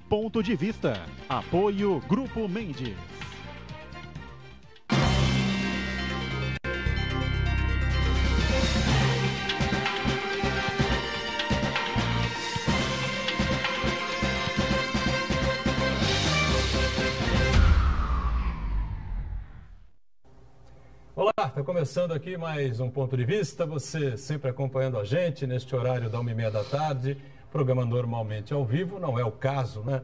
Ponto de Vista. Apoio Grupo Mendes. Olá, está começando aqui mais um Ponto de Vista, você sempre acompanhando a gente neste horário da 1h30 da tarde, programa normalmente ao vivo, não é o caso, né,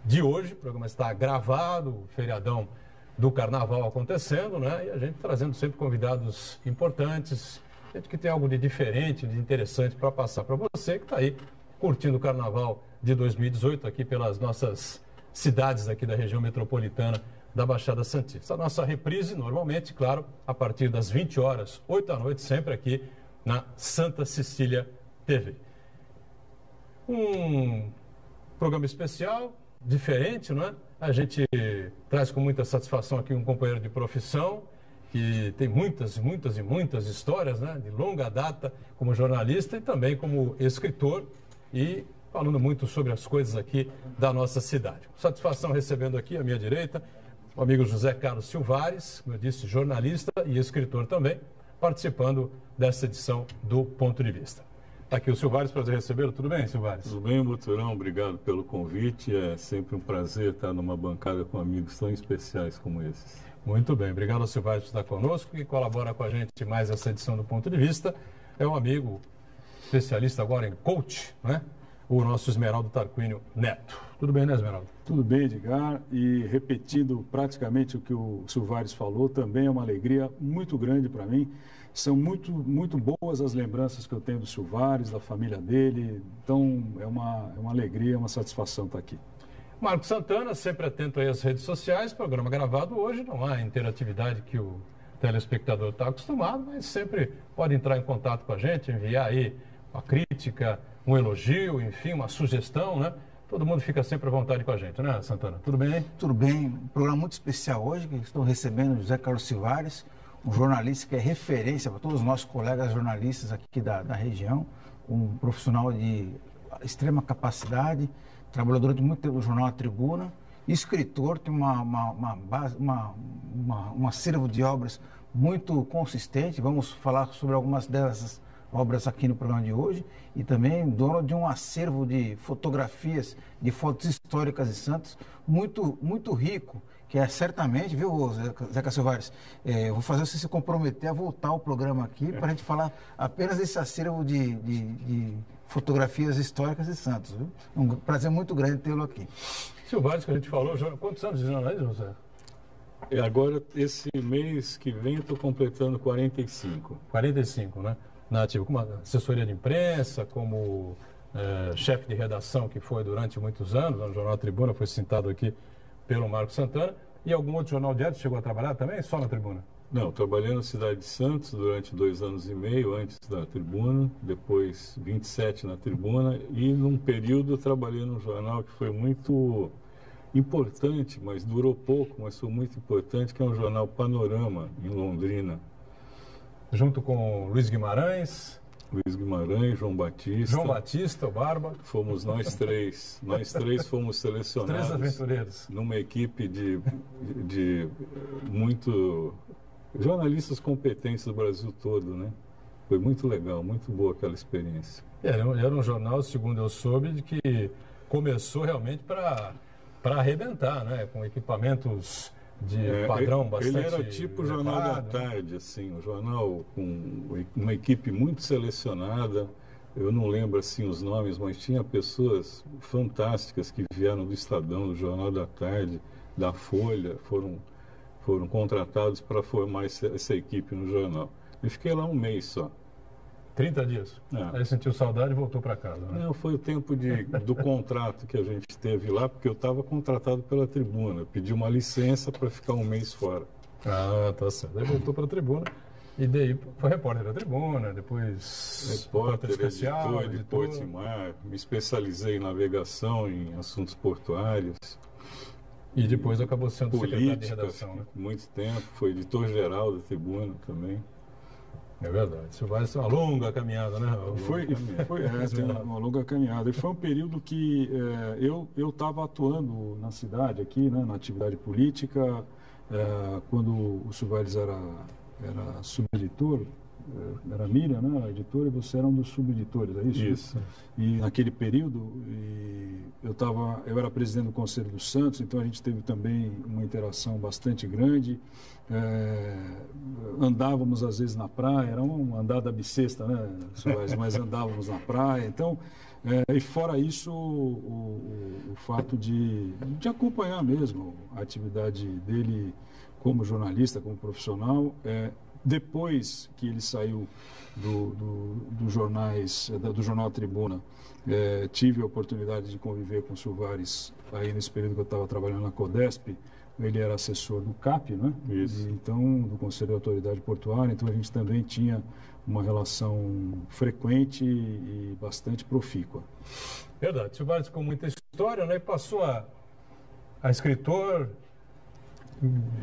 de hoje, o programa está gravado, o feriadão do Carnaval acontecendo, né, e a gente trazendo sempre convidados importantes, gente que tem algo de diferente, de interessante para passar para você que está aí curtindo o Carnaval de 2018 aqui pelas nossas cidades aqui da região metropolitana da Baixada Santista. A nossa reprise, normalmente, claro, a partir das 20 horas, 8 da noite, sempre aqui na Santa Cecília TV. Um programa especial, diferente, não é? A gente traz com muita satisfação aqui um companheiro de profissão que tem muitas histórias, né? De longa data como jornalista e também como escritor e falando muito sobre as coisas aqui da nossa cidade. Satisfação recebendo aqui à minha direita o amigo José Carlos Silvares, como eu disse, jornalista e escritor também, participando dessa edição do Ponto de Vista. Está aqui o Silvares, prazer recebê-lo. Tudo bem, Silvares? Tudo bem, Buturão. Obrigado pelo convite. É sempre um prazer estar numa bancada com amigos tão especiais como esses. Muito bem. Obrigado ao Silvares por estar conosco e colabora com a gente mais essa edição do Ponto de Vista. É um amigo especialista agora em coach, né? O nosso Esmeraldo Tarquínio Neto. Tudo bem, né, Esmeraldo? Tudo bem, Edgar. E repetindo praticamente o que o Silvares falou, também é uma alegria muito grande para mim. São muito boas as lembranças que eu tenho do Silvares, da família dele. Então, é uma alegria, uma satisfação estar aqui. Marco Santana, sempre atento aí às redes sociais, programa gravado hoje, não há interatividade que o telespectador está acostumado, mas sempre pode entrar em contato com a gente, enviar aí uma crítica, um elogio, enfim, uma sugestão, né? Todo mundo fica sempre à vontade com a gente, né, Santana? Tudo bem? Tudo bem. Um programa muito especial hoje, que estou recebendo o José Carlos Silvares, um jornalista que é referência para todos os nossos colegas jornalistas aqui da região, um profissional de extrema capacidade, trabalhou durante muito tempo no jornal A Tribuna, escritor, tem um acervo de obras muito consistente. Vamos falar sobre algumas dessas obras aqui no programa de hoje, e também dono de um acervo de fotografias, de fotos históricas de Santos, muito rico, que é certamente, viu, Zeca Silvares, eu vou fazer você se comprometer a voltar ao programa aqui para a gente falar apenas desse acervo de fotografias históricas de Santos, viu? É um prazer muito grande tê-lo aqui. Silvares, que a gente falou, quantos anos de jornalismo, José? Agora, esse mês que vem, estou completando 45. 45, né? Na ativa, como assessoria de imprensa, como chefe de redação que foi durante muitos anos, no Jornal Tribuna, foi citado aqui pelo Marco Santana, e algum outro jornal diário chegou a trabalhar também, só na Tribuna? Não, trabalhei na cidade de Santos durante 2 anos e meio antes da Tribuna, depois 27 na Tribuna, e num período eu trabalhei num jornal que foi muito importante, mas durou pouco, mas foi muito importante, que é um jornal Panorama, em Londrina. Junto com Luiz Guimarães, João Batista. João Batista, o Barba. Fomos nós três. Nós três fomos selecionados. 3 aventureiros. Numa equipe de muito jornalistas competentes do Brasil todo, né? Foi muito legal, muito boa aquela experiência. Era um jornal, segundo eu soube, de que começou realmente para arrebentar, né? Com equipamentos de padrão bastante Ele era tipo Jornal da Tarde, assim, um jornal com uma equipe muito selecionada. Eu não lembro assim os nomes, mas tinha pessoas fantásticas que vieram do Estadão, do Jornal da Tarde, da Folha, foram contratados para formar essa equipe no jornal. Eu fiquei lá um mês só. 30 dias? Aí sentiu saudade e voltou para casa, né? Não, foi o tempo do contrato que a gente teve lá, porque eu estava contratado pela Tribuna. Eu pedi uma licença para ficar um mês fora. Ah, tá certo. Aí voltou para a Tribuna e daí foi repórter da Tribuna, depois repórter especial, editor de Portos e Mar, me especializei em navegação, em assuntos portuários. E depois acabou sendo política, secretário de redação, né? Muito tempo, foi editor-geral da Tribuna também. É verdade. Isso vai ser uma longa caminhada, né? Tem uma longa caminhada. E foi um período que eu estava atuando na cidade aqui, né, na atividade política, quando o Soares era subeditor, era a Miriam, né, a editora, e você era um dos subeditores, é isso? Isso. E naquele período, eu era presidente do Conselho dos Santos, então a gente teve também uma interação bastante grande. Andávamos às vezes na praia, era um andar da bissexta, né, Soares, mas andávamos na praia. Então, e fora isso, o fato de acompanhar mesmo a atividade dele como jornalista, como profissional. Depois que ele saiu do Jornal Tribuna, tive a oportunidade de conviver com o Soares aí nesse período que eu estava trabalhando na Codesp. Ele era assessor do CAP, né? Isso. Então, do Conselho de Autoridade Portuária, então a gente também tinha uma relação frequente e bastante profícua. Verdade. Soares com muita história, né? E passou a escritor.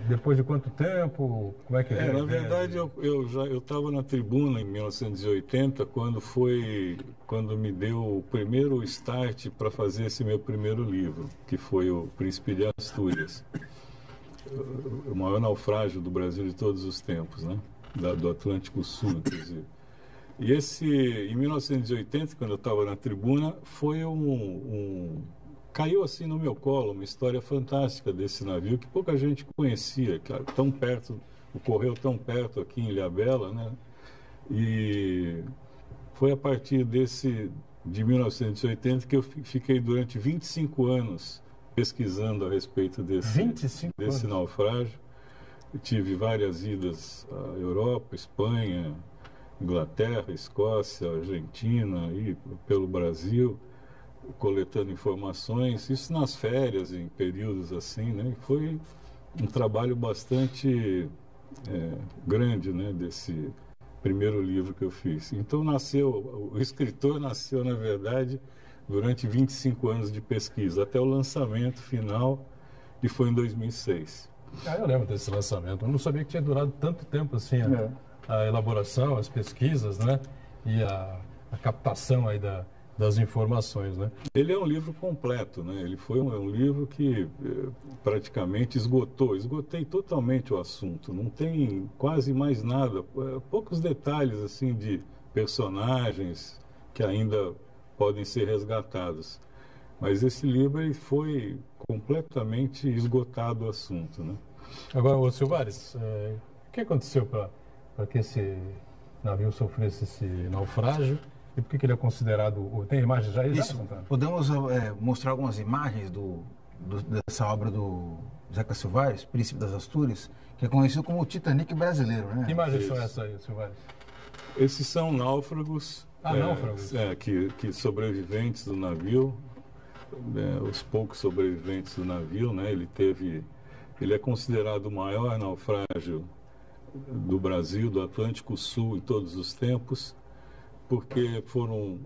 Depois de quanto tempo? Como é que na verdade, eu estava na Tribuna em 1980, quando me deu o primeiro start para fazer esse meu primeiro livro, que foi O Príncipe de Astúrias. O maior naufrágio do Brasil de todos os tempos, né? Do Atlântico Sul, inclusive. E em 1980, quando eu estava na Tribuna, foi caiu assim no meu colo uma história fantástica desse navio que pouca gente conhecia, que tão perto, ocorreu tão perto aqui em Ilhabela, né? E foi a partir de 1980 que eu fiquei durante 25 anos pesquisando a respeito desse naufrágio. Eu tive várias idas à Europa, Espanha, Inglaterra, Escócia, Argentina e pelo Brasil, coletando informações, isso nas férias, em períodos assim, né? Foi um trabalho bastante grande, né? Desse primeiro livro que eu fiz. Então o escritor nasceu, na verdade, durante 25 anos de pesquisa, até o lançamento final, que foi em 2006. Eu lembro desse lançamento. Eu não sabia que tinha durado tanto tempo assim a elaboração, as pesquisas, né? E a captação aí das informações, né? Ele é um livro completo, né? Ele foi um livro que praticamente esgotei totalmente o assunto. Não tem quase mais nada, poucos detalhes assim de personagens que ainda podem ser resgatados. Mas esse livro ele foi completamente esgotado o assunto, né? Agora, Soares, o que aconteceu para que esse navio sofresse esse naufrágio? E por que ele é considerado... Tem imagens já? Isso. Podemos mostrar algumas imagens dessa obra do Zeca Soares, Príncipe das Astúrias, que é conhecido como o Titanic brasileiro, né? Que imagens são essas aí, Soares? Esses são náufragos. Náufragos. Que sobreviventes do navio, os poucos sobreviventes do navio, né? Ele é considerado o maior naufrágio do Brasil, do Atlântico Sul, em todos os tempos, porque foram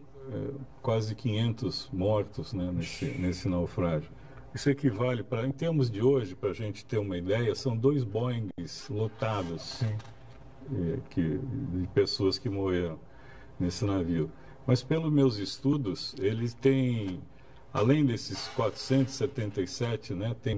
quase 500 mortos, né, nesse naufrágio. Isso equivale, em termos de hoje, para a gente ter uma ideia, são 2 Boeings lotados de pessoas que morreram nesse navio. Mas pelos meus estudos, eles têm, além desses 477, né, tem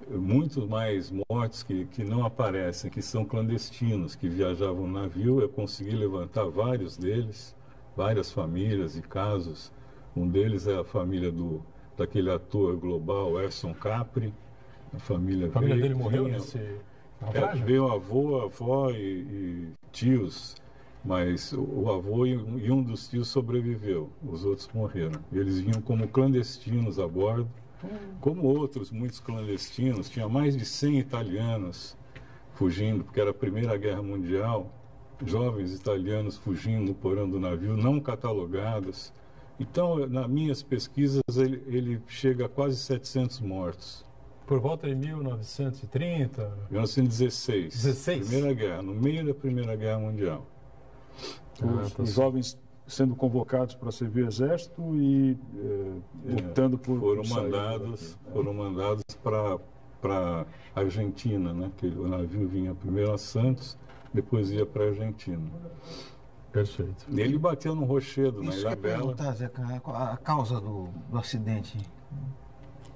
muitos mais mortos que não aparecem, que são clandestinos, que viajavam no navio. Eu consegui levantar vários deles, várias famílias e casos. Um deles é a família daquele ator global, Erson Capri. A família dele morreu nesse naufrágio? Veio avô, avó e tios, mas o avô e um dos tios sobreviveu, os outros morreram. Eles vinham como clandestinos a bordo. Como outros, muitos clandestinos, tinha mais de 100 italianos fugindo, porque era a Primeira Guerra Mundial, jovens italianos fugindo no porão do navio, não catalogados. Então, nas minhas pesquisas, ele chega a quase 700 mortos. Por volta de 1930? 1916. 16? Primeira Guerra, no meio da Primeira Guerra Mundial. Os jovens sendo convocados para servir o exército e lutando por foram mandados para a Argentina, né? Que o navio vinha primeiro a Santos, depois ia para a Argentina. Perfeito. Ele bateu no rochedo, na Isso Ilha que eu ia Bela. perguntar, Zeca, a causa do acidente.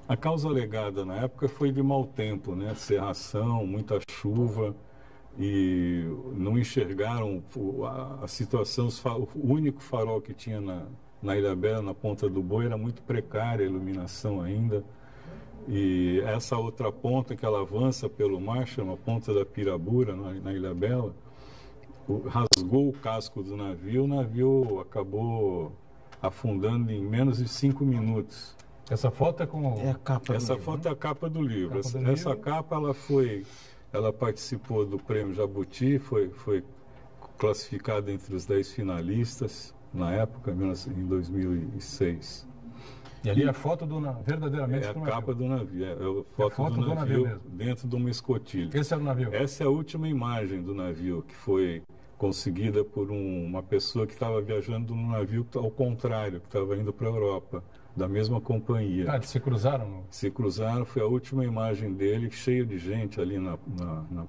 A causa alegada na época foi de mau tempo, né? Cerração, muita chuva, e não enxergaram a situação. O único farol que tinha na Ilha Bela, na Ponta do Boi, era muito precária a iluminação ainda. E essa outra ponta que ela avança pelo mar, chama Ponta da Pirabura, na Ilha Bela, rasgou o casco do navio, o navio acabou afundando em menos de 5 minutos. Essa foto é com... É a capa Essa do livro, foto é a capa do livro. Capa do Essa livro. capa ela participou do Prêmio Jabuti, foi classificada entre os 10 finalistas na época, em 2006. E ali é a foto verdadeiramente É a do navio. capa do navio, é a foto do navio mesmo. dentro de uma escotilha. Esse é o navio. Essa é a última imagem do navio, que foi conseguida por uma pessoa que estava viajando num navio ao contrário, que estava indo para a Europa, da mesma companhia. Ah, eles se cruzaram? Se cruzaram, foi a última imagem dele, cheio de gente ali na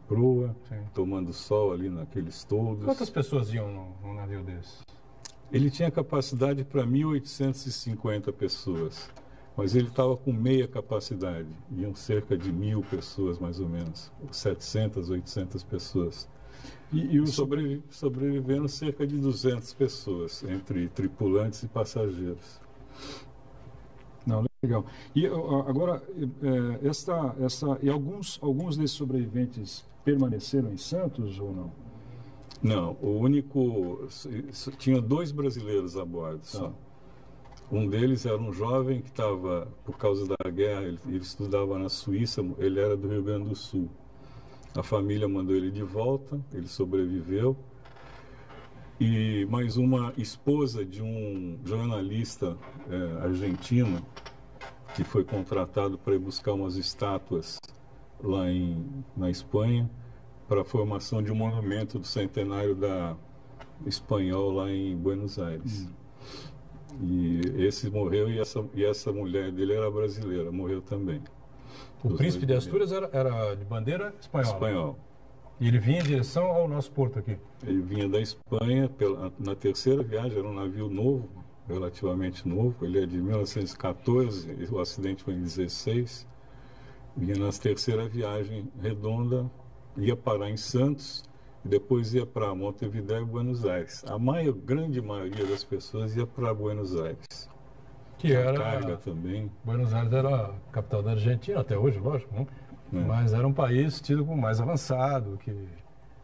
proa, Sim. tomando sol ali naqueles toldos. Quantas pessoas iam num navio desse? Ele tinha capacidade para 1.850 pessoas, mas ele estava com meia capacidade. Iam cerca de 1.000 pessoas, mais ou menos, 700, 800 pessoas. E sobreviveram cerca de 200 pessoas, entre tripulantes e passageiros. Não, legal. E agora, e alguns desses sobreviventes permaneceram em Santos ou não? Não, tinha 2 brasileiros a bordo só. Um deles era um jovem que estava, por causa da guerra, ele estudava na Suíça, ele era do Rio Grande do Sul. A família mandou ele de volta, ele sobreviveu. E mais uma esposa de um jornalista argentino, que foi contratado para ir buscar umas estátuas lá na Espanha, para a formação de um monumento do centenário da espanhol lá em Buenos Aires. E esse morreu e essa mulher dele era brasileira, morreu também. O príncipe de Astúrias era de bandeira espanhola? Espanhol. E ele vinha em direção ao nosso porto aqui? Ele vinha da Espanha, na terceira viagem, era um navio novo, relativamente novo, ele é de 1914, o acidente foi em 16. Vinha na terceira viagem redonda, ia parar em Santos e depois ia para Montevidéu e Buenos Aires. A grande maioria das pessoas ia para Buenos Aires. Que era... Carga também. Buenos Aires era a capital da Argentina, até hoje, lógico, né? Mas era um país tido como mais avançado aqui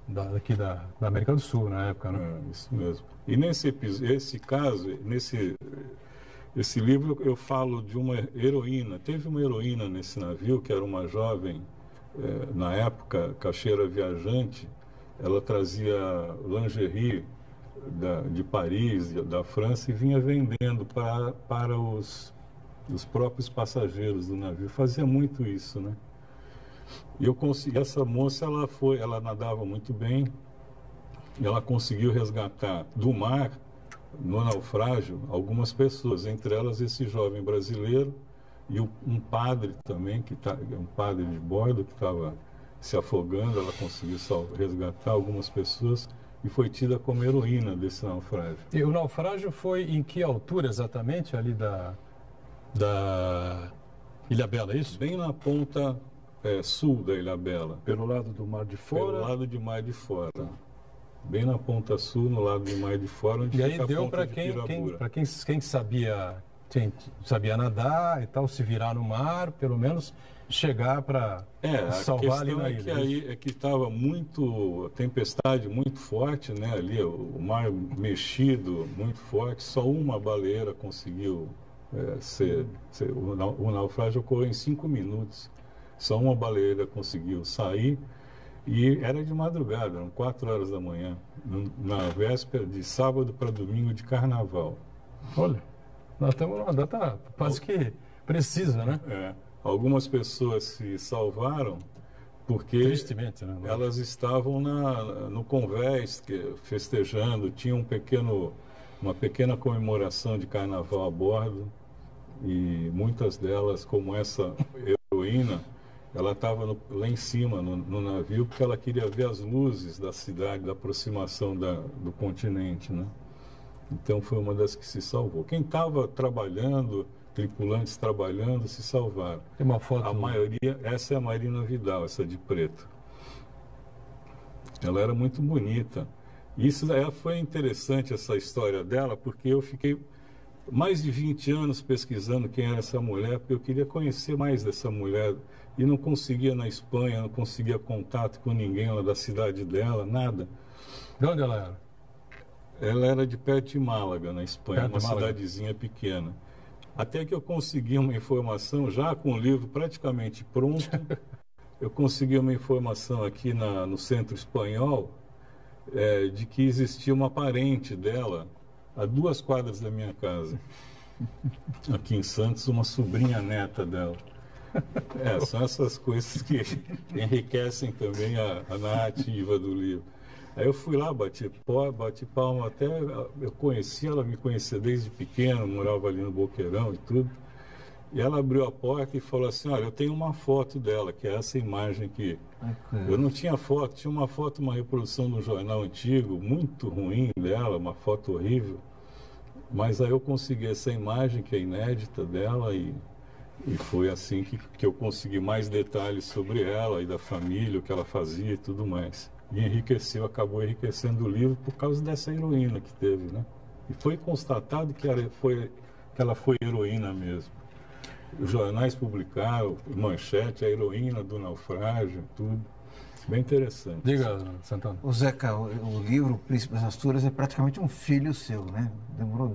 da América do Sul na época, né? Isso mesmo. E esse caso, esse livro eu falo de uma heroína. Teve uma heroína nesse navio, que era uma jovem, na época, caixeira viajante. Ela trazia lingerie de Paris, da França, e vinha vendendo para os próprios passageiros do navio. Fazia muito isso, né? E essa moça, ela nadava muito bem, ela conseguiu resgatar do mar, no naufrágio, algumas pessoas, entre elas esse jovem brasileiro e um padre também, um padre de bordo que estava se afogando. Ela conseguiu resgatar algumas pessoas e foi tida como heroína desse naufrágio. E o naufrágio foi em que altura exatamente ali da Ilha Bela, é isso? Bem na ponta sul da Ilha Bela. Pelo lado do Mar de Fora? Pelo lado de Mar de Fora. Bem na ponta sul, no lado de Mar de Fora, onde e fica aí deu a ponta de Pirabura. para quem sabia nadar e tal, se virar no mar, pelo menos chegar para salvar ali na ilha. A questão é que estava tempestade muito forte, né? Ali o mar mexido muito forte, só uma baleeira conseguiu o naufrágio ocorreu em 5 minutos. Só uma baleeira conseguiu sair. E era de madrugada, eram 4 horas da manhã, na véspera de sábado para domingo de carnaval. Olha, nós estamos numa data quase que precisa, né? Algumas pessoas se salvaram porque tristemente, né? Elas estavam no convés festejando, tinha uma pequena comemoração de carnaval a bordo, e muitas delas, como essa heroína, ela estava lá em cima, no navio, porque ela queria ver as luzes da cidade, da aproximação do continente, né? Então foi uma das que se salvou. Quem estava trabalhando, tripulantes trabalhando, se salvaram. Tem uma foto. A maioria, essa é a Marina Vidal, essa de preto. Ela era muito bonita. Isso foi interessante, essa história dela, porque eu fiquei mais de 20 anos pesquisando quem era essa mulher, porque eu queria conhecer mais dessa mulher e não conseguia na Espanha, não conseguia contato com ninguém lá da cidade dela, nada. De onde ela era? Ela era de perto de Málaga, na Espanha, Perto uma de Málaga. cidadezinha pequena. Até que eu consegui uma informação, já com o livro praticamente pronto, eu consegui uma informação aqui no centro espanhol, de que existia uma parente dela a 2 quadras da minha casa. Aqui em Santos, uma sobrinha neta dela. São essas coisas que enriquecem também a narrativa do livro. Aí eu fui lá, bati palma, até eu conheci, ela me conhecia desde pequeno, morava ali no Boqueirão e tudo. E ela abriu a porta e falou assim, olha, eu tenho uma foto dela, que é essa imagem aqui. Eu não tinha foto, tinha uma foto, uma reprodução de um jornal antigo, muito ruim dela, uma foto horrível. Mas aí eu consegui essa imagem, que é inédita dela, e foi assim que eu consegui mais detalhes sobre ela e da família, o que ela fazia e tudo mais. E acabou enriquecendo o livro por causa dessa heroína que teve, né? E foi constatado que ela foi heroína mesmo. Os jornais publicaram, manchete, a heroína do naufrágio, tudo. Bem interessante. Diga, Santana. O Zeca, o livro Príncipe das Astúrias é praticamente um filho seu, né? Demorou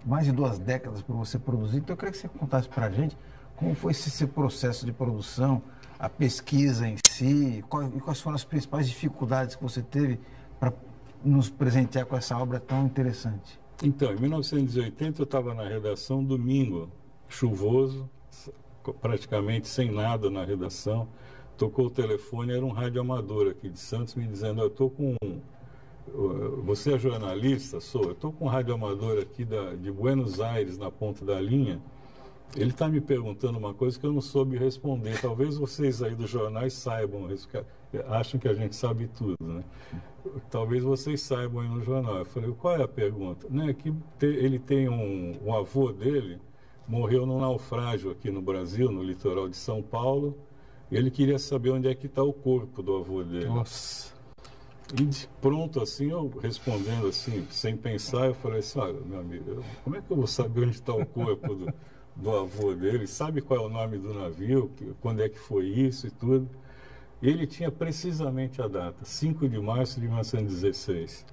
mais de 2 décadas para você produzir. Então eu queria que você contasse para a gente como foi esse processo de produção, a pesquisa em si, e quais foram as principais dificuldades que você teve para nos presentear com essa obra tão interessante. Então, em 1980 eu estava na redação, domingo, chuvoso, praticamente sem nada na redação. Tocou o telefone, era um rádio amador aqui de Santos, me dizendo, eu estou com... Você é jornalista? Sou. Eu estou com um rádio amador aqui de Buenos Aires, na ponta da linha. Ele está me perguntando uma coisa que eu não soube responder. Talvez vocês aí dos jornais saibam isso, acham que a gente sabe tudo, né? Talvez vocês saibam aí no jornal. Eu falei, qual é a pergunta? Né, que ele tem um avô dele, morreu num naufrágio aqui no Brasil, no litoral de São Paulo. Ele queria saber onde é que está o corpo do avô dele. Nossa. E de pronto, assim, eu respondendo assim, sem pensar, eu falei assim, olha, meu amigo, como é que eu vou saber onde está o corpo do avô dele? Sabe qual é o nome do navio? Quando é que foi isso e tudo? E ele tinha precisamente a data, 5 de março de 1916.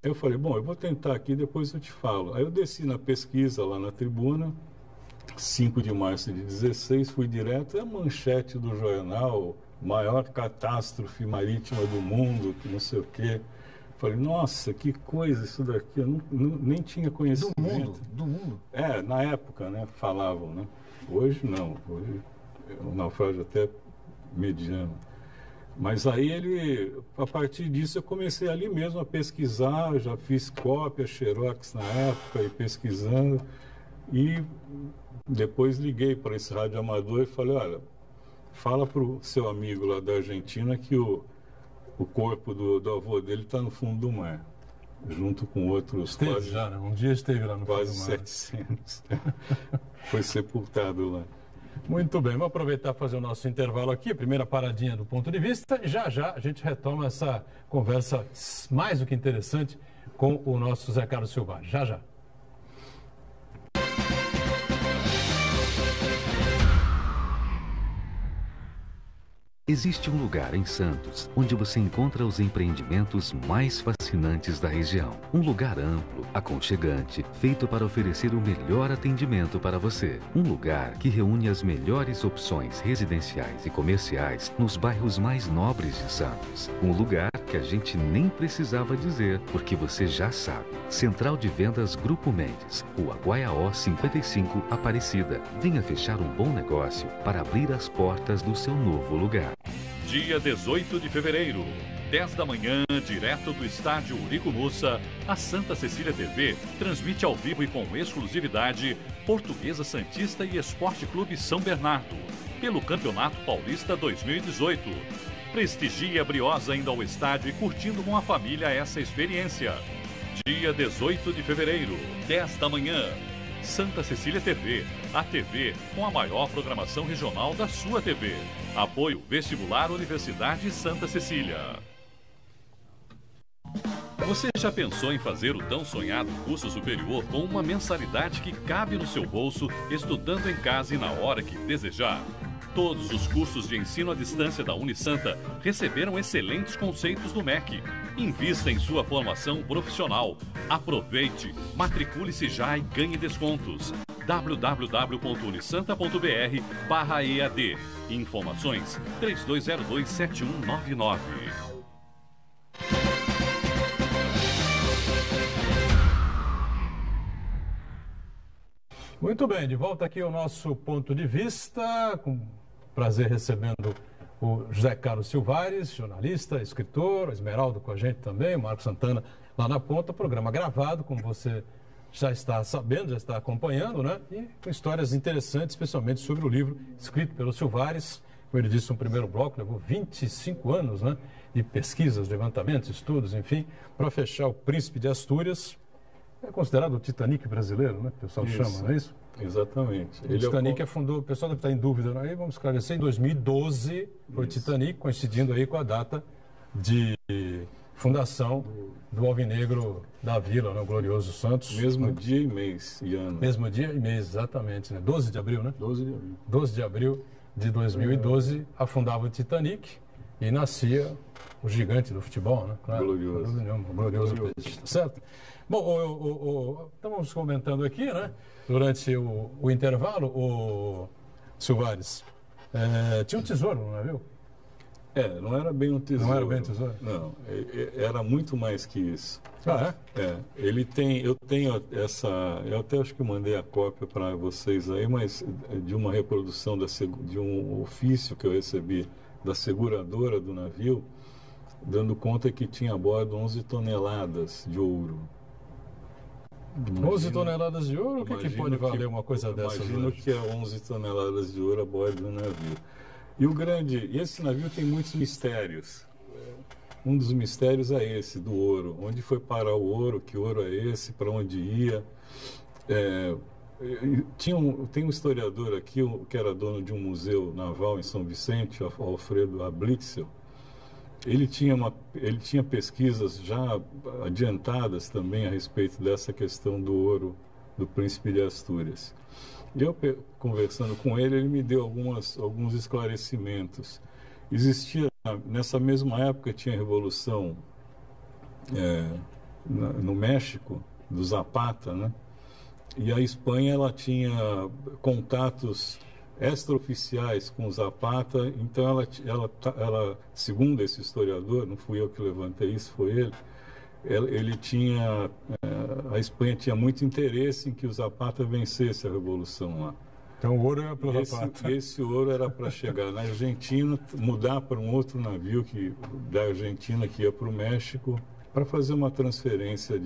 Eu falei, bom, eu vou tentar aqui, depois eu te falo. Aí eu desci na pesquisa lá na tribuna, 5 de março de 16, fui direto, é a manchete do jornal, maior catástrofe marítima do mundo, que não sei o quê. Falei, nossa, que coisa isso daqui, eu nem tinha conhecimento. Do mundo? Na época, né, falavam, né? Hoje não, hoje é um naufrágio até mediano. Mas aí a partir disso eu comecei ali mesmo a pesquisar, já fiz cópia, xerox na época, e pesquisando, e depois liguei para esse rádio amador e falei, olha, fala para o seu amigo lá da Argentina que o corpo do avô dele está no fundo do mar, junto com outros quase... já, né? Um dia esteve lá no quase fundo do mar. 700. Foi sepultado lá. Muito bem, vamos aproveitar para fazer o nosso intervalo aqui, primeira paradinha do ponto de vista, e já a gente retoma essa conversa mais do que interessante com o nosso Zé Carlos Silva. Já. Existe um lugar em Santos onde você encontra os empreendimentos mais fascinantes da região. Um lugar amplo, aconchegante, feito para oferecer o melhor atendimento para você. Um lugar que reúne as melhores opções residenciais e comerciais nos bairros mais nobres de Santos. Um lugar que a gente nem precisava dizer, porque você já sabe. Central de Vendas Grupo Mendes, Rua Guaiaó 55, Aparecida. Venha fechar um bom negócio para abrir as portas do seu novo lugar. Dia 18 de fevereiro, 10 da manhã, direto do estádio Urico Mussa, a Santa Cecília TV transmite ao vivo e com exclusividade Portuguesa Santista e Esporte Clube São Bernardo. pelo Campeonato Paulista 2018. Prestigie a Briosa indo ao estádio e curtindo com a família essa experiência. Dia 18 de fevereiro, 10 da manhã. Santa Cecília TV, a TV com a maior programação regional da sua TV. Apoio Vestibular Universidade Santa Cecília. Você já pensou em fazer o tão sonhado curso superior com uma mensalidade que cabe no seu bolso, estudando em casa e na hora que desejar? Todos os cursos de ensino à distância da Unisanta receberam excelentes conceitos do MEC. Invista em sua formação profissional. Aproveite, matricule-se já e ganhe descontos. www.unisanta.br/EAD. Informações 3202-7199. Muito bem, de volta aqui ao nosso ponto de vista, com prazer recebendo o José Carlos Silvares, jornalista, escritor, Esmeraldo com a gente também, o Marcos Santana lá na ponta, programa gravado, como você já está sabendo, já está acompanhando, né? E com histórias interessantes, especialmente sobre o livro escrito pelo Silvares, como ele disse no primeiro bloco, levou 25 anos, né? De pesquisas, levantamentos, estudos, enfim, para fechar O Príncipe de Astúrias. É considerado o Titanic brasileiro, né? O pessoal chama, não é isso? Exatamente. O Titanic afundou, o pessoal deve estar em dúvida, aí vamos esclarecer, em 2012 foi o Titanic, coincidindo aí com a data de fundação do Alvinegro da Vila, né? O Glorioso Santos. Mesmo dia e mês e ano. Mesmo dia e mês, exatamente, né? 12 de abril, né? 12 de abril. 12 de abril de 2012, afundava o Titanic e nascia o gigante do futebol, né? Claro, Glorioso. O glorioso peixe, tá certo? Bom, estamos comentando aqui, né? Durante o intervalo, o Silvares, tinha um tesouro no navio? Não era bem um tesouro. Não era bem um tesouro? Não, era muito mais que isso. Ah, ele tem, eu tenho essa, eu até acho que mandei a cópia para vocês aí, mas de uma reprodução de um ofício que eu recebi da seguradora do navio, dando conta que tinha a bordo 11 toneladas de ouro. 11 toneladas de ouro? O que pode valer uma coisa dessa? Imagino que é 11 toneladas de ouro a bordo do navio. E esse navio tem muitos mistérios. Um dos mistérios é esse, do ouro. Onde foi parar o ouro? Que ouro é esse? Para onde ia? Tem um historiador aqui, que era dono de um museu naval em São Vicente, Alfredo Ablitzel. Ele tinha pesquisas já adiantadas também a respeito dessa questão do ouro do Príncipe de Astúrias. E eu, conversando com ele, ele me deu alguns esclarecimentos. Existia, nessa mesma época, tinha a Revolução no México, do Zapata, né? E a Espanha, ela tinha contatos extraoficiais com o Zapata, então ela, segundo esse historiador, não fui eu que levantei isso, foi ele tinha, a Espanha tinha muito interesse em que o Zapata vencesse a Revolução lá. Então o ouro era para o Zapata. Esse ouro era para chegar na Argentina, mudar para um outro navio da Argentina que ia para o México, para fazer uma transferência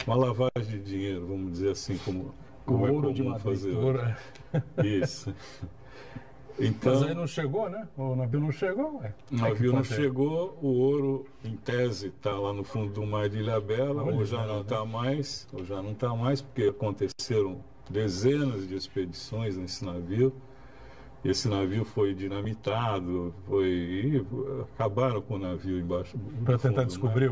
uma lavagem de dinheiro, vamos dizer assim, como é comum fazer. Isso. Então, mas aí não chegou, né? O navio não chegou. O navio não chegou, o ouro, em tese, está lá no fundo do mar de Ilhabela, ou já não está mais, porque aconteceram dezenas de expedições nesse navio. Esse navio foi dinamitado, e acabaram com o navio embaixo. Para tentar descobrir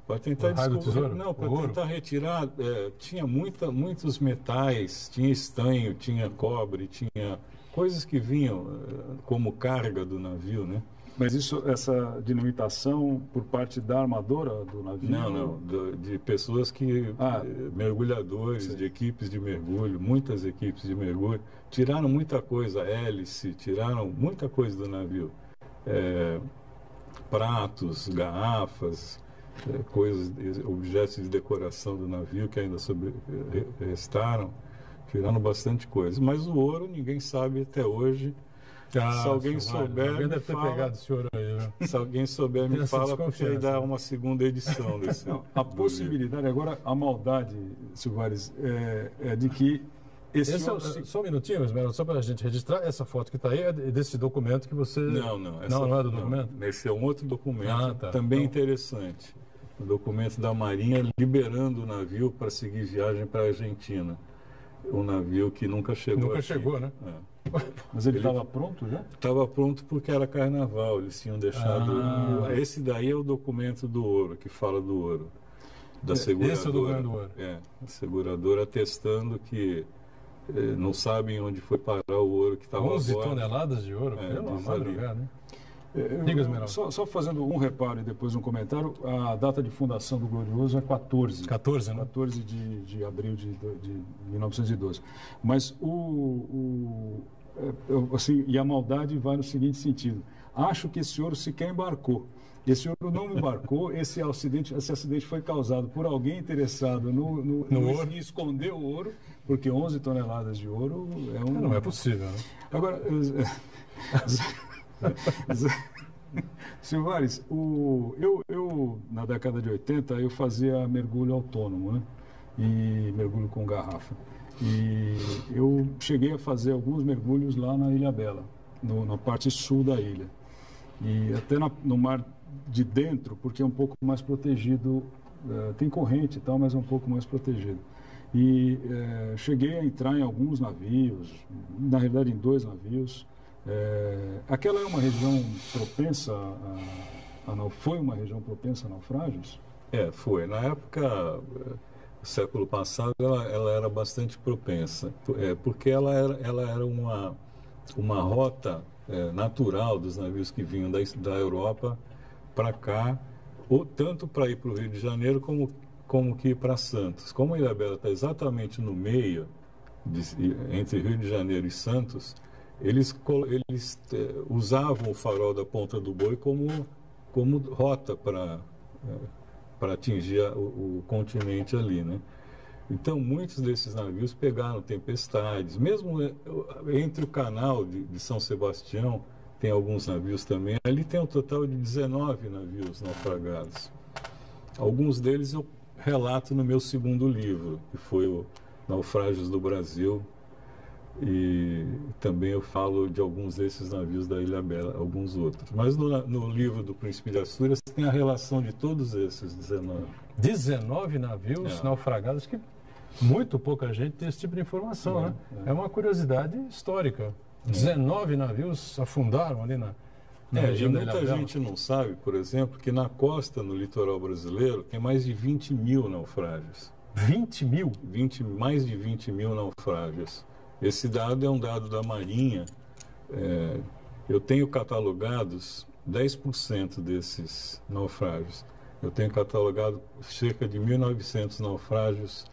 Para tentar descobrir, não, para tentar retirar, tinha muitos metais, tinha estanho, tinha cobre, tinha coisas que vinham como carga do navio, né? Mas essa dinamitação por parte da armadora do navio? Não, de pessoas mergulhadores, de equipes de mergulho, muitas equipes de mergulho, tiraram muita coisa, hélice, tiraram muita coisa do navio. Pratos, garrafas, objetos de decoração do navio que ainda restaram, tiraram bastante coisa. Mas o ouro ninguém sabe até hoje. Se alguém souber, alguém deve ter pegado esse ouro aí, né? Se alguém souber, me fala, porque aí dá uma segunda edição desse. A possibilidade, agora, a maldade, Silvares, é de que Só um minutinho, Esmeralda, só para a gente registrar, essa foto que está aí é desse documento que você... Não. Não é do documento? Esse é um outro documento, também então... interessante. O documento da Marinha liberando o navio para seguir viagem para a Argentina. Um navio que nunca chegou. Nunca chegou, né? Mas ele estava pronto já? Estava pronto porque era carnaval, eles tinham deixado... Esse daí é o documento do ouro, que fala do ouro. Da seguradora. Esse é o documento do ouro. A seguradora atestando que não sabem onde foi parar o ouro que estava 11 toneladas de ouro, pela madrugada, né? Diga, Esmeralda. Só fazendo um reparo e depois um comentário, a data de fundação do Glorioso é 14. 14, né? 14 de abril de 1912. Mas assim, e a maldade vai no seguinte sentido. Acho que esse ouro sequer embarcou. Esse ouro não embarcou, esse acidente foi causado por alguém interessado no ouro e esconder o ouro, porque 11 toneladas de ouro é um... Não é possível, né? Agora... Silvares, eu na década de 80 eu fazia mergulho autônomo, né? E mergulho com garrafa. E eu cheguei a fazer alguns mergulhos lá na Ilhabela, na parte sul da ilha. E até no mar de dentro, porque é um pouco mais protegido, tem corrente e tal, mas é um pouco mais protegido. E cheguei a entrar em alguns navios, na realidade em 2 navios. Aquela é uma região propensa foi uma região propensa a naufrágios? Foi. Na época, século passado, ela era bastante propensa, porque ela era uma rota natural dos navios que vinham da Europa para cá, ou tanto para ir para o Rio de Janeiro como que ir para Santos. Como a Ilhabela está exatamente no meio, entre Rio de Janeiro e Santos, eles usavam o farol da Ponta do Boi como rota para atingir o continente ali, né? Então, muitos desses navios pegaram tempestades. Mesmo entre o canal de São Sebastião, tem alguns navios também. Ali tem um total de 19 navios naufragados. Alguns deles eu relato no meu segundo livro, que foi o Naufrágios do Brasil. E também eu falo de alguns desses navios da Ilhabela, alguns outros. Mas no livro do Príncipe de Astúrias tem a relação de todos esses 19. 19 navios naufragados, que muito pouca gente tem esse tipo de informação, né? É uma curiosidade histórica. 19 navios afundaram ali na região da Ilhabela. Muita gente não sabe, por exemplo, que na costa, no litoral brasileiro, tem mais de 20 mil naufrágios. 20 mil? Mais de 20 mil naufrágios. Esse dado é um dado da Marinha. Eu tenho catalogados 10% desses naufrágios. Eu tenho catalogado cerca de 1.900 naufrágios.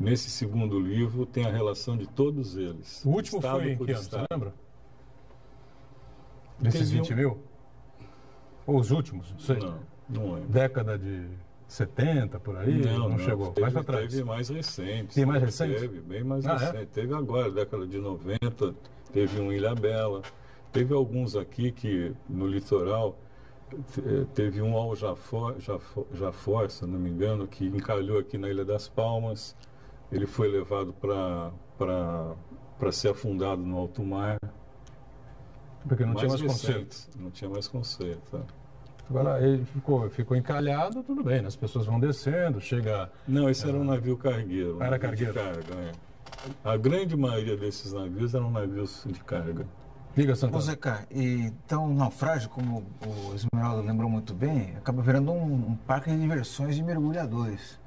Nesse segundo livro tem a relação de todos eles. O último foi em que ano, você lembra? Desses 20 mil? Ou os últimos? Não sei. Não lembro. Década de 70, por aí? Não chegou. Mais para trás. Teve mais recente. Tem mais recente? Teve, bem mais recente. Teve agora, década de 90, teve um em Ilhabela. Teve alguns aqui que, no litoral, teve um ao Jafor, se não me engano, que encalhou aqui na Ilha das Palmas. Ele foi levado para ser afundado no alto mar. Porque não tinha mais conserto. Não tinha mais conserto. Agora, ele ficou encalhado, tudo bem, né? As pessoas vão descendo, chega... Não, esse era um navio cargueiro. Era cargueiro? De carga, A grande maioria desses navios eram navios de carga. Diga, Santana. Zé Cá, então o naufrágio, como o Esmeralda lembrou muito bem, acaba virando um parque de diversões de mergulhadores.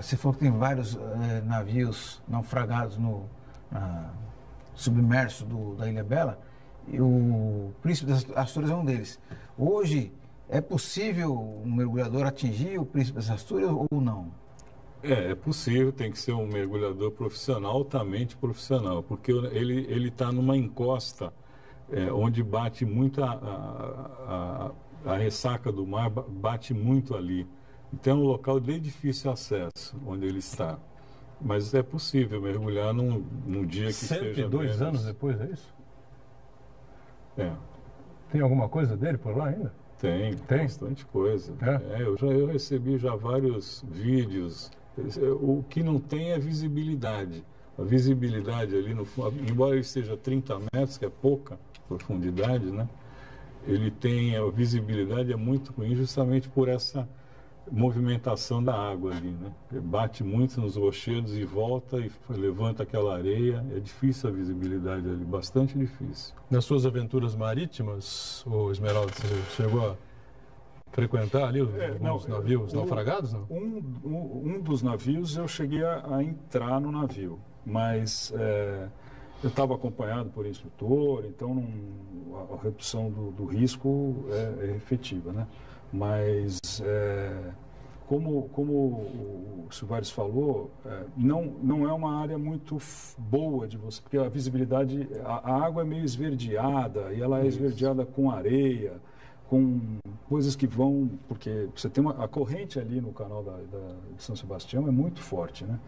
Você falou que tem vários navios naufragados submerso da Ilhabela, e o Príncipe das Astúrias é um deles. Hoje, é possível um mergulhador atingir o Príncipe das Astúrias ou não? É possível, tem que ser um mergulhador profissional, altamente profissional, porque ele está numa encosta onde bate muito a ressaca do mar, bate muito ali. Então é um local de difícil acesso, onde ele está. Mas é possível mergulhar num dia que esteja 102 anos depois, é isso? É. Tem alguma coisa dele por lá ainda? Tem bastante coisa. Eu recebi já vários vídeos. O que não tem é visibilidade. A visibilidade ali, embora ele esteja a 30 metros, que é pouca profundidade, né? Ele tem, a visibilidade é muito ruim justamente por essa movimentação da água ali, né? Ele bate muito nos rochedos e volta e levanta aquela areia. É difícil a visibilidade ali, bastante difícil. Nas suas aventuras marítimas, o Esmeralda, você chegou a frequentar ali os navios naufragados? Não? Um dos navios eu cheguei a entrar no navio, mas eu estava acompanhado por instrutor, então a redução do risco é efetiva, né? Mas, como o Silvares falou, não é uma área muito boa de você, porque a visibilidade, a água é meio esverdeada, e ela é esverdeada com areia, com coisas que vão, porque você tem a corrente ali no canal de São Sebastião é muito forte, né?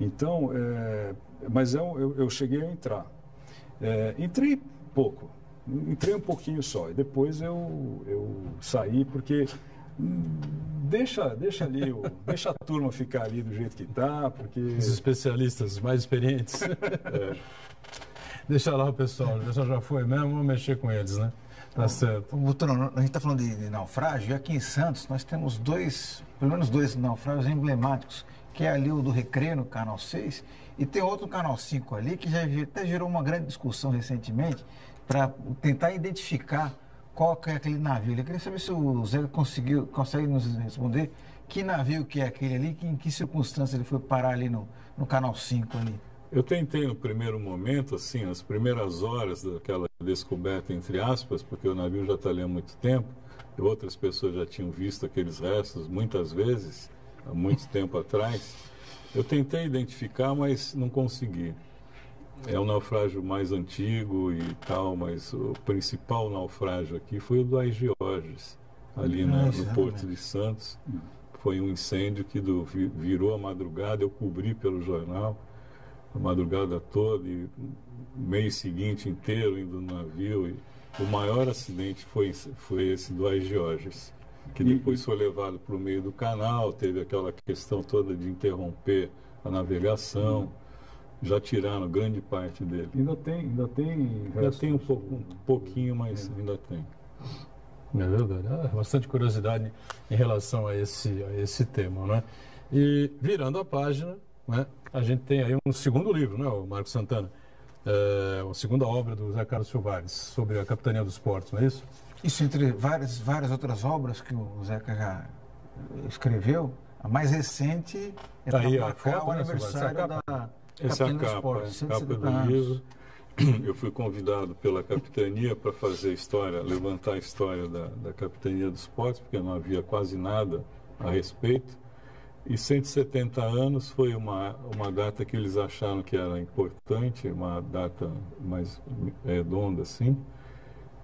Então, mas eu cheguei a entrar. Entrei pouco. Entrei um pouquinho só, e depois eu saí, porque deixa a turma ficar ali do jeito que está, porque... Os especialistas mais experientes. Deixa lá o pessoal já foi mesmo, vamos mexer com eles, né? Tá certo. Doutor, a gente está falando de naufrágio, e aqui em Santos nós temos pelo menos dois naufrágios emblemáticos, que é ali o do Recreio, no Canal 6, e tem outro no Canal 5 ali, que já até gerou uma grande discussão recentemente, para tentar identificar qual que é aquele navio. Eu queria saber se o Zé consegue nos responder que navio que é aquele ali, em que circunstância ele foi parar ali no Canal 5 ali. Eu tentei no primeiro momento, assim, nas primeiras horas daquela descoberta, entre aspas, porque o navio já está ali há muito tempo, e outras pessoas já tinham visto aqueles restos muitas vezes, há muito tempo atrás. Eu tentei identificar, mas não consegui. É um naufrágio mais antigo e tal, mas o principal naufrágio aqui foi o do Aigioges, ali no Porto de Santos. Foi um incêndio que virou a madrugada, eu cobri pelo jornal a madrugada toda e o mês seguinte inteiro indo no navio. E o maior acidente foi esse do Aigioges, que depois foi levado para o meio do canal, teve aquela questão toda de interromper a navegação. Já tiraram grande parte dele. Ainda tem um pouquinho, mas ainda tem. É verdade. Bastante curiosidade em relação a esse tema, né? E virando a página, né, a gente tem aí um segundo livro, né, o Marcos Santana? A segunda obra do Zé Carlos Silvares, sobre a Capitania dos Portos, não é isso? Isso, entre várias outras obras que o Zeca já escreveu, a mais recente é para marcar o aniversário da... Essa é a capa do livro. Eu fui convidado pela Capitania para fazer levantar a história da Capitania dos Portos, porque não havia quase nada a respeito. E 170 anos foi uma data que eles acharam que era importante, uma data mais redonda assim.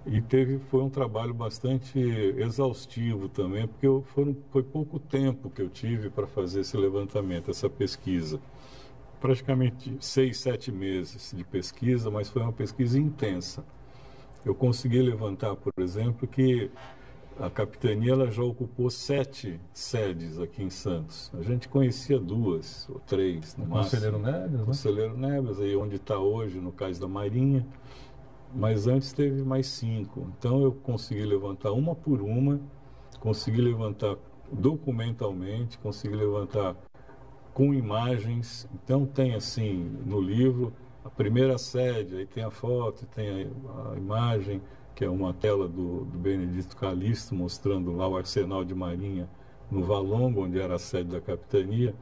E foi um trabalho bastante exaustivo também, porque foi pouco tempo que eu tive para fazer esse levantamento, essa pesquisa. Praticamente 6, 7 meses de pesquisa, mas foi uma pesquisa intensa. Eu consegui levantar, por exemplo, que a Capitania ela já ocupou 7 sedes aqui em Santos. A gente conhecia 2 ou 3 no máximo. Conselheiro Neves, né? Conselheiro Neves, aí onde está hoje, no Cais da Marinha. Mas antes teve mais 5. Então eu consegui levantar uma por uma, consegui levantar documentalmente, consegui levantar com imagens. Então tem assim no livro a primeira sede, aí tem a foto, tem a imagem, que é uma tela do Benedito Calixto mostrando lá o arsenal de marinha no Valongo, onde era a sede da Capitania.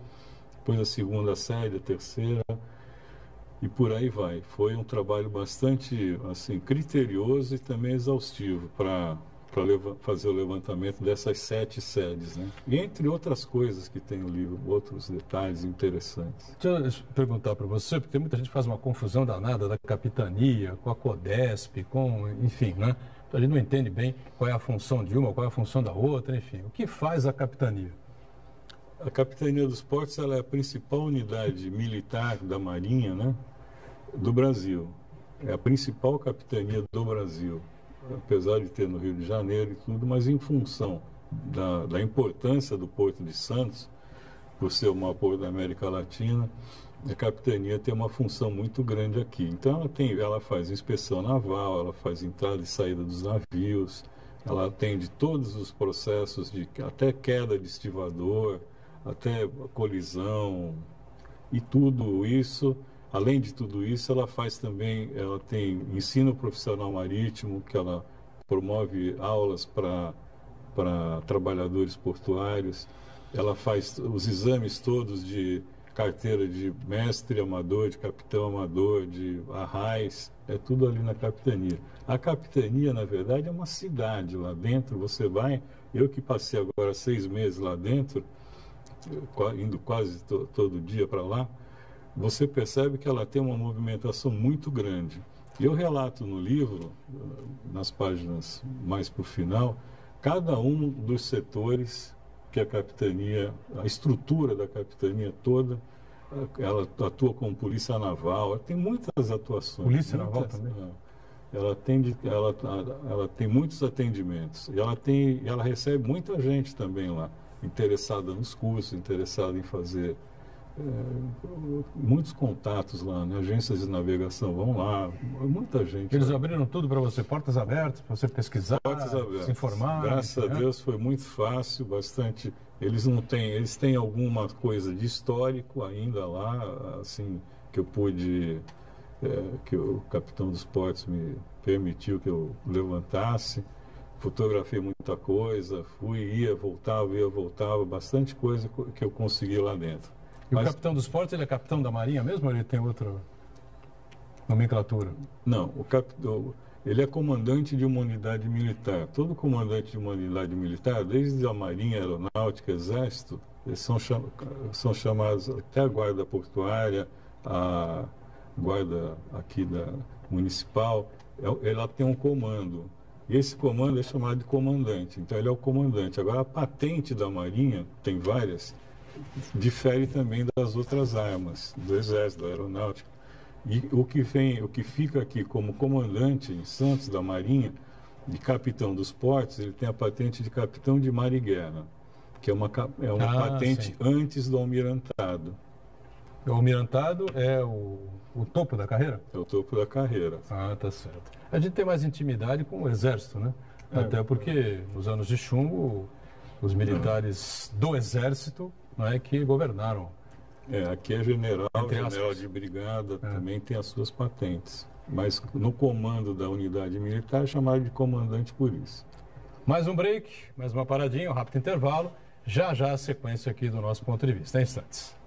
Depois a segunda sede, a terceira, e por aí vai. Foi um trabalho bastante assim criterioso e também exaustivo para fazer o levantamento dessas 7 sedes, né? E entre outras coisas que tem no livro, outros detalhes interessantes. Deixa eu perguntar para você, porque muita gente faz uma confusão danada da Capitania com a CODESP, enfim, né? A gente não entende bem qual é a função de uma, qual é a função da outra, enfim. O que faz a Capitania? A Capitania dos Portos ela é a principal unidade militar da Marinha, né, do Brasil. É a principal capitania do Brasil, apesar de ter no Rio de Janeiro e tudo, mas em função da importância do Porto de Santos, por ser o maior porto da América Latina, a capitania tem uma função muito grande aqui. Então ela faz inspeção naval, ela faz entrada e saída dos navios, ela atende todos os processos até queda de estivador, até colisão e tudo isso. Além de tudo isso, ela tem ensino profissional marítimo, que ela promove aulas para trabalhadores portuários, ela faz os exames todos de carteira de mestre amador, de capitão amador, de arrais, é tudo ali na capitania. A capitania, na verdade, é uma cidade lá dentro, você vai, eu que passei agora 6 meses lá dentro, indo quase todo dia para lá, você percebe que ela tem uma movimentação muito grande. Eu relato no livro, nas páginas mais para o final, cada um dos setores que a capitania, a estrutura da capitania toda, ela atua como polícia naval, ela tem muitas atuações. Polícia naval também? Ela tem muitos atendimentos e ela recebe muita gente também lá, interessada nos cursos, interessada em fazer muitos contatos lá, né? Agências de navegação vão lá, muita gente. Eles lá. Abriram tudo para você, portas abertas, para você pesquisar, portas abertas. Se informar. Graças a Deus foi muito fácil, bastante. Eles têm alguma coisa de histórico ainda lá, assim, que eu pude, que o capitão dos portos me permitiu que eu levantasse. Fotografei muita coisa, ia, voltava, bastante coisa que eu consegui lá dentro. E o capitão dos portos, ele é capitão da Marinha mesmo ou ele tem outra nomenclatura? Não, ele é comandante de uma unidade militar. Todo comandante de uma unidade militar, desde a Marinha, Aeronáutica, Exército, eles são chamados até a Guarda Portuária, a Guarda aqui Municipal, ela tem um comando. E esse comando é chamado de comandante, então ele é o comandante. Agora, a patente da Marinha, tem várias, difere também das outras armas, do Exército, da Aeronáutica. E o que fica aqui como comandante em Santos da Marinha, de capitão dos portos, ele tem a patente de capitão de mar e guerra, que é uma patente antes do almirantado. O almirantado é o topo da carreira? É o topo da carreira. Ah, tá certo. A gente tem mais intimidade com o Exército, né? Até porque nos anos de chumbo, os militares do Exército não é que governaram. Aqui é general de brigada, também tem as suas patentes. Mas no comando da unidade militar é chamado de comandante por isso. Mais um break, mais uma paradinha, um rápido intervalo. Já a sequência aqui do nosso ponto de vista. Em instantes.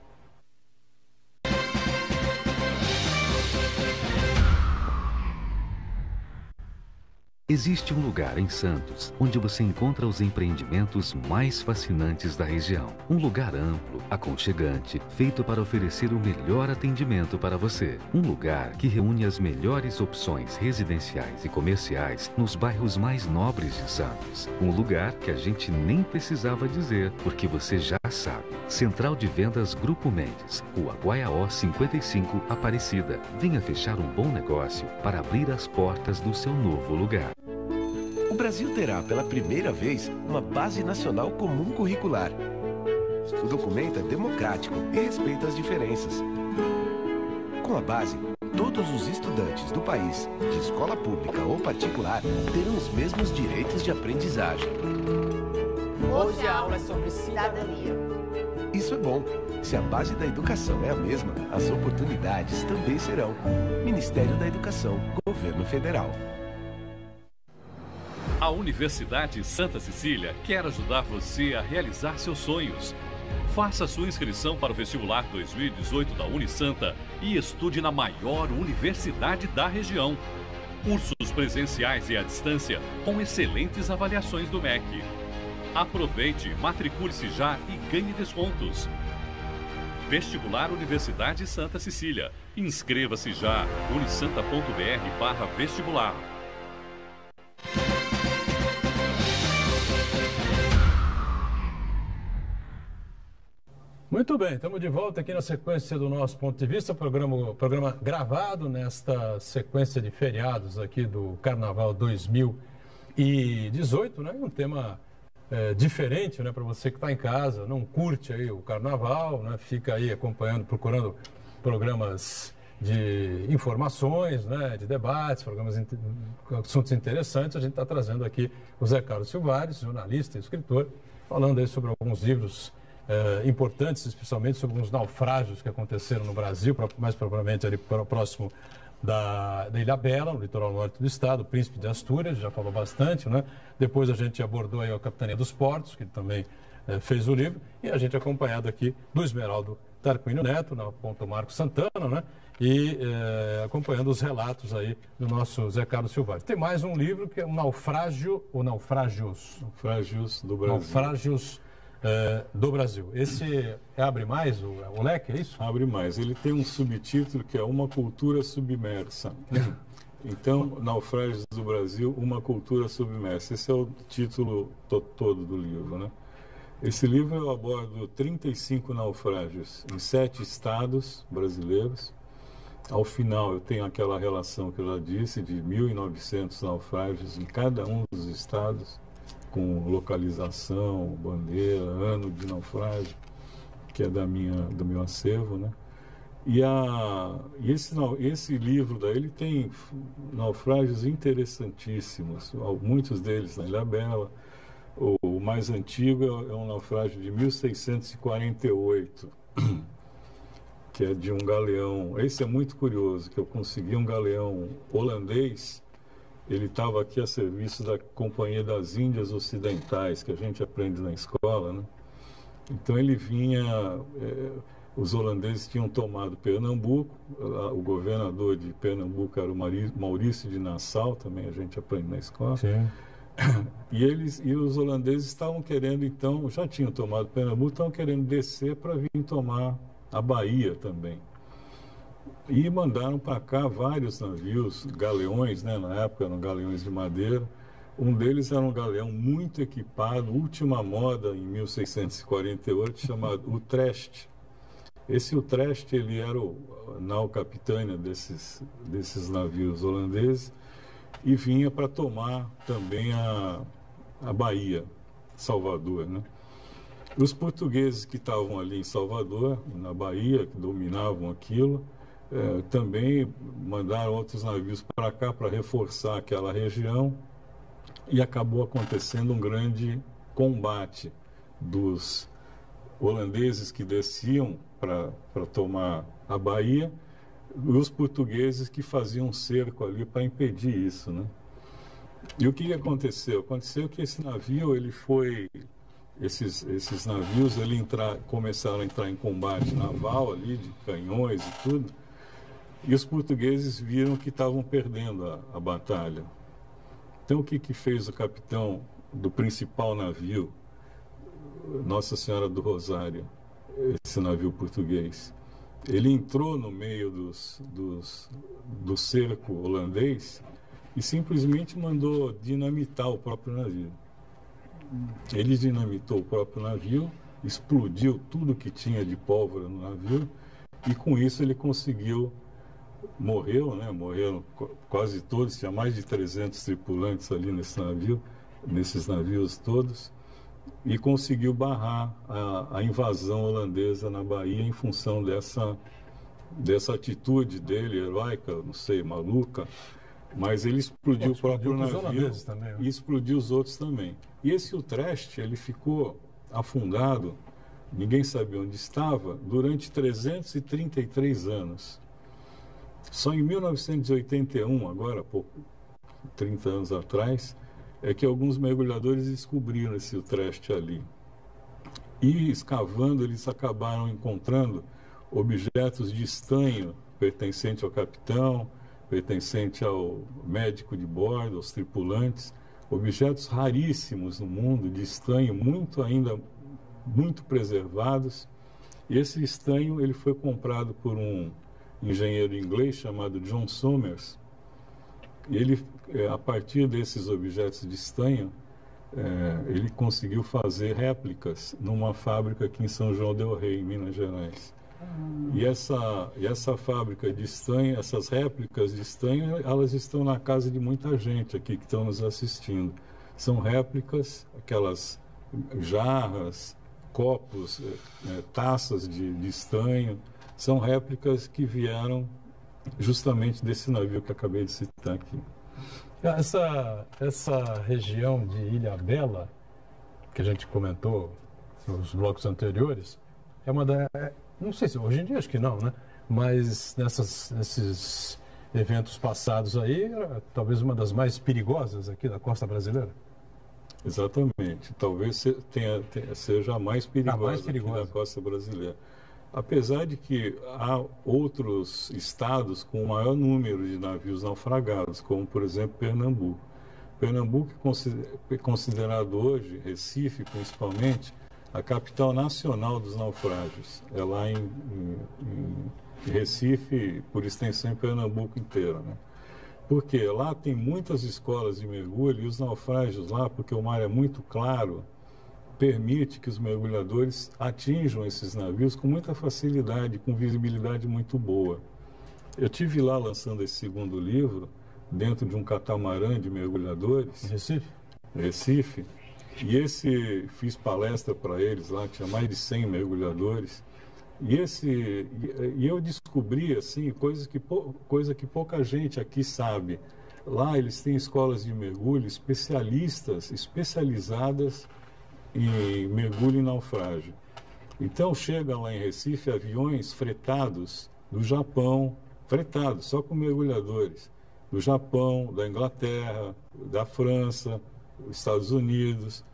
Existe um lugar em Santos onde você encontra os empreendimentos mais fascinantes da região. Um lugar amplo, aconchegante, feito para oferecer o melhor atendimento para você. Um lugar que reúne as melhores opções residenciais e comerciais nos bairros mais nobres de Santos. Um lugar que a gente nem precisava dizer, porque você já sabe. Central de Vendas Grupo Mendes, Rua Guaiaó 55, Aparecida. Venha fechar um bom negócio para abrir as portas do seu novo lugar. O Brasil terá pela primeira vez uma Base Nacional Comum Curricular. O documento é democrático e respeita as diferenças. Com a base, todos os estudantes do país, de escola pública ou particular, terão os mesmos direitos de aprendizagem. Hoje a aula é sobre cidadania. Isso é bom. Se a base da educação é a mesma, as oportunidades também serão. Ministério da Educação, Governo Federal. A Universidade Santa Cecília quer ajudar você a realizar seus sonhos. Faça sua inscrição para o vestibular 2018 da Unisanta e estude na maior universidade da região. Cursos presenciais e à distância com excelentes avaliações do MEC. Aproveite, matricule-se já e ganhe descontos. Vestibular Universidade Santa Cecília. Inscreva-se já. unisanta.br/vestibular. Muito bem, estamos de volta aqui na sequência do nosso ponto de vista, programa gravado nesta sequência de feriados aqui do Carnaval 2018, né? Um tema diferente, né, para você que está em casa, não curte aí o Carnaval, né? Fica aí acompanhando, procurando programas de informações, né, de debates, assuntos interessantes. A gente está trazendo aqui o Zé Carlos Silvares, jornalista e escritor, falando aí sobre alguns livros importantes, especialmente sobre uns naufrágios que aconteceram no Brasil, mais propriamente ali próximo da Ilhabela, no litoral norte do estado, o Príncipe de Astúrias, já falou bastante, né? Depois a gente abordou aí a Capitania dos Portos, que também fez o livro, e a gente acompanhado aqui do Esmeraldo Tarquínio Neto, na ponta Marco Santana, né? E acompanhando os relatos aí do nosso Zé Carlos Silvares. Tem mais um livro que é um naufrágio, ou naufrágios? Naufrágios do Brasil. Naufrágios do Brasil. Esse abre mais o leque, é isso? Abre mais. Ele tem um subtítulo que é Uma Cultura Submersa. Então, Naufrágios do Brasil, Uma Cultura Submersa. Esse é o título todo do livro, né? Esse livro eu abordo 35 naufrágios em 7 estados brasileiros. Ao final, eu tenho aquela relação que eu já disse de 1.900 naufrágios em cada um dos estados, com localização, bandeira, ano de naufrágio, que é do meu acervo, né? E esse livro daí, ele tem naufrágios interessantíssimos, muitos deles na Ilhabela. O mais antigo é um naufrágio de 1648, que é de um galeão. Esse é muito curioso, que eu consegui um galeão holandês. Ele estava aqui a serviço da Companhia das Índias Ocidentais, que a gente aprende na escola, né? Então ele vinha... os holandeses tinham tomado Pernambuco, o governador de Pernambuco era o Maurício de Nassau, também a gente aprende na escola. Sim. E os holandeses estavam querendo, então, já tinham tomado Pernambuco, estavam querendo descer para vir tomar a Bahia também. E mandaram para cá vários navios, galeões, né? Na época eram galeões de madeira. Um deles era um galeão muito equipado, última moda em 1648, chamado Utrecht. Esse Utrecht, ele era o nau capitânia desses navios holandeses e vinha para tomar também a Bahia, Salvador, né? Os portugueses que estavam ali em Salvador, na Bahia, que dominavam aquilo, também mandaram outros navios para cá para reforçar aquela região e acabou acontecendo um grande combate dos holandeses que desciam para tomar a Bahia e os portugueses que faziam um cerco ali para impedir isso, né? E o que aconteceu? Aconteceu que esse navio, ele foi... Esses navios começaram a entrar em combate naval ali, de canhões e tudo, e os portugueses viram que estavam perdendo a batalha. Então o que fez o capitão do principal navio, Nossa Senhora do Rosário, esse navio português? Ele entrou no meio do cerco holandês e simplesmente mandou dinamitar o próprio navio. Ele dinamitou o próprio navio, explodiu tudo que tinha de pólvora no navio e com isso ele conseguiu, morreram quase todos, tinha mais de 300 tripulantes ali nesses navios todos, e conseguiu barrar a invasão holandesa na Bahia em função dessa atitude dele, heróica, não sei, maluca. Mas ele explodiu o próprio navio também, né? E explodiu os outros também. E esse Utrecht, ele ficou afundado, ninguém sabia onde estava, durante 333 anos. Só em 1981, agora há pouco, 30 anos atrás, é que alguns mergulhadores descobriram esse Utrecht ali. E escavando, eles acabaram encontrando objetos de estanho pertencente ao capitão, pertencente ao médico de bordo, aos tripulantes, objetos raríssimos no mundo, de estanho, muito preservados. E esse estanho, ele foi comprado por um engenheiro inglês chamado John Somers. E ele, a partir desses objetos de estanho, ele conseguiu fazer réplicas numa fábrica aqui em São João del Rei, em Minas Gerais. E essa fábrica de estanho, essas réplicas de estanho, elas estão na casa de muita gente aqui que estão nos assistindo. São réplicas, aquelas jarras, copos, taças de estanho, são réplicas que vieram justamente desse navio que acabei de citar aqui. Essa região de Ilhabela, que a gente comentou nos blocos anteriores, é uma da... Não sei se hoje em dia acho que não, né? Mas nesses eventos passados aí, talvez uma das mais perigosas aqui da costa brasileira. Exatamente. Talvez seja a mais perigosa, aqui da costa brasileira. Apesar de que há outros estados com maior número de navios naufragados, como, por exemplo, Pernambuco. Pernambuco é considerado hoje, Recife principalmente, a capital nacional dos naufrágios. É lá em Recife, por extensão, em Pernambuco inteira, né? Porque lá tem muitas escolas de mergulho e os naufrágios lá, porque o mar é muito claro, permite que os mergulhadores atinjam esses navios com muita facilidade, com visibilidade muito boa. Eu tive lá lançando esse segundo livro, dentro de um catamarã de mergulhadores. Recife? Recife. E fiz palestra para eles lá, tinha mais de 100 mergulhadores. E eu descobri, assim, coisa que pouca gente aqui sabe. Lá eles têm escolas de mergulho especializadas em mergulho e naufrágio. Então chegam lá em Recife aviões fretados do Japão, fretados só com mergulhadores, do Japão, da Inglaterra, da França, dos Estados Unidos.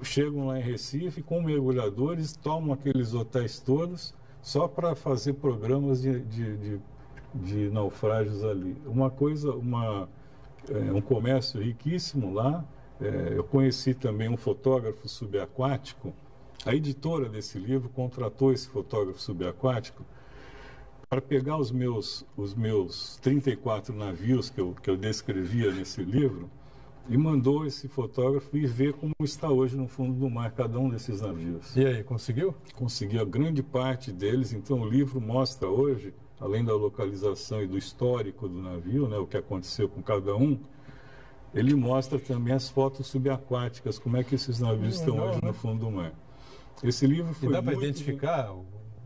Chegam lá em Recife com mergulhadores, tomam aqueles hotéis todos só para fazer programas de naufrágios ali. Um comércio riquíssimo lá. Eu conheci também um fotógrafo subaquático. A editora desse livro contratou esse fotógrafo subaquático para pegar os meus 34 navios que eu descrevia nesse livro e mandou esse fotógrafo ir ver como está hoje no fundo do mar cada um desses navios. E aí, conseguiu? Consegui a grande parte deles. Então o livro mostra hoje, além da localização e do histórico do navio, né, o que aconteceu com cada um, ele mostra também as fotos subaquáticas, como é que esses navios estão hoje no fundo do mar. Esse livro foi. E dá para identificar o